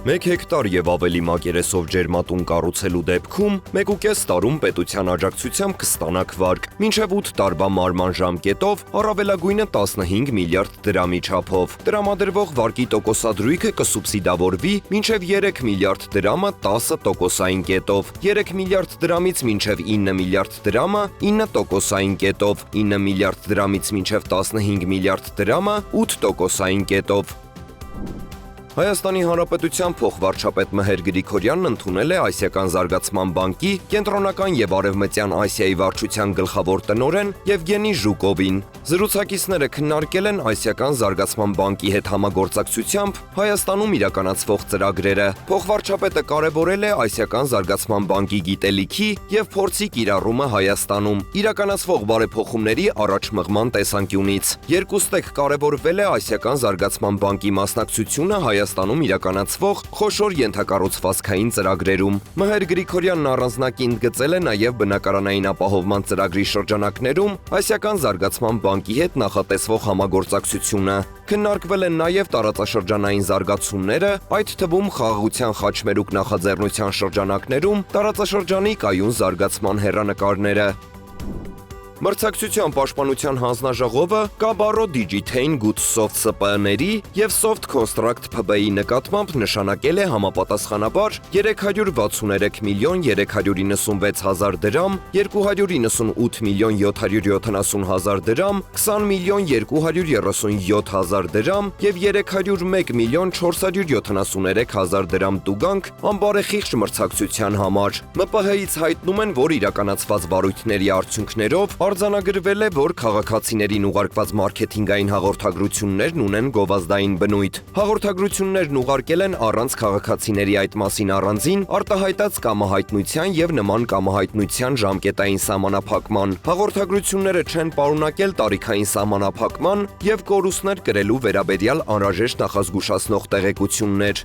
1 հեկտար եւ ավելի մակերեսով ջերմատուն կառուցելու դեպքում 1.5 տարում պետության աջակցությամբ կստանաք վարկ, մինչև 8 տարվա մարման ժամկետով առավելագույնը 15 միլիարդ դրամի չափով։ Տրամադրվող վարկի տոկոսադրույքը կսուբսիդավորվի մինչև 3 միլիարդ դրամը 10%-ային կետով, 3 միլիարդ դրամից մինչև 9 միլիարդ դրամը 9%-ային կետով, 9 միլիարդ դրամից մինչև 15 միլիարդ դրամը 8%-ային կետով։ Հայաստանի Հանրապետության փոխվարչապետ Մհեր Գրիգորյանն ընդունել է Ասիական զարգացման բանկի կենտրոնական եւ արևմտյան Ասիայի վարչության գլխավոր տնօրեն Եվգենի Ժուկովին։ Զրուցակիցները քննարկել են Ասիական զարգացման բանկի հետ համագործակցությամբ Հայաստանում իրականացվող ծրագրերը։ Փոխվարչապետը կարևորել է Ասիական զարգացման բանկի գիտելիքի եւ փորձի կիրառումը Հայաստանում իրականացվող բարեփոխումների առաջմղման տեսանկյունից։ Երկուստեք կարևորվել է Ասիական զարգացման բանկի մասնակցությունը Հայաստանում իրականացվող խոշոր ենթակառուցվածքային ծրագրերում։ Մհեր Գրիգորյանն առանձնակի ընդգծել է նաև բնակարանային ապահովման ծրագրի շրջանակներում Ասիական զարգացման բանկի հետ նախատեսվող համագործակցությունը։ Քննարկվել են նաև տարածաշրջանային զարգացումները, այդ թվում խաղաղության խաչմերուկ նախաձեռնության շրջանակներում տարածաշրջանի կայուն զարգացման հեռանկարները։ Մրցակցության պաշտպանության հանձնաժողովը Kabaro Digitain Good Soft ՍՊԸ-ների եւ Soft Construct ՓԲ-ի նկատմամբ նշանակել է համապատասխանաբար 363 միլիոն 396 հազար դրամ, 298 միլիոն 770 հազար դրամ, 20 միլիոն 237 հազար դրամ եւ 301 միլիոն 473 հազար դրամ տուգանք անբարեխիղճ մրցակցության համար։ ՄՊՀ-ից հայտնում են, որ իրականացված վարույթների արդյունքներով արձանագրվել է, որ քաղաքացիներին ուղարկված մարքեթինգային հաղորդագրություններն ունեն գովազդային բնույթ։ Հաղորդագրություններն ուղարկել են առանց քաղաքացիների այդ մասին առանձին արտահայտած կամահայտնության եւ նման կամահայտնության ժամկետային սահմանափակման։ Հաղորդագրությունները չեն պարունակել տարիքային սահմանափակման եւ կորուստներ կրելու վերաբերյալ անհրաժեշտ նախազգուշացնող տեղեկություններ։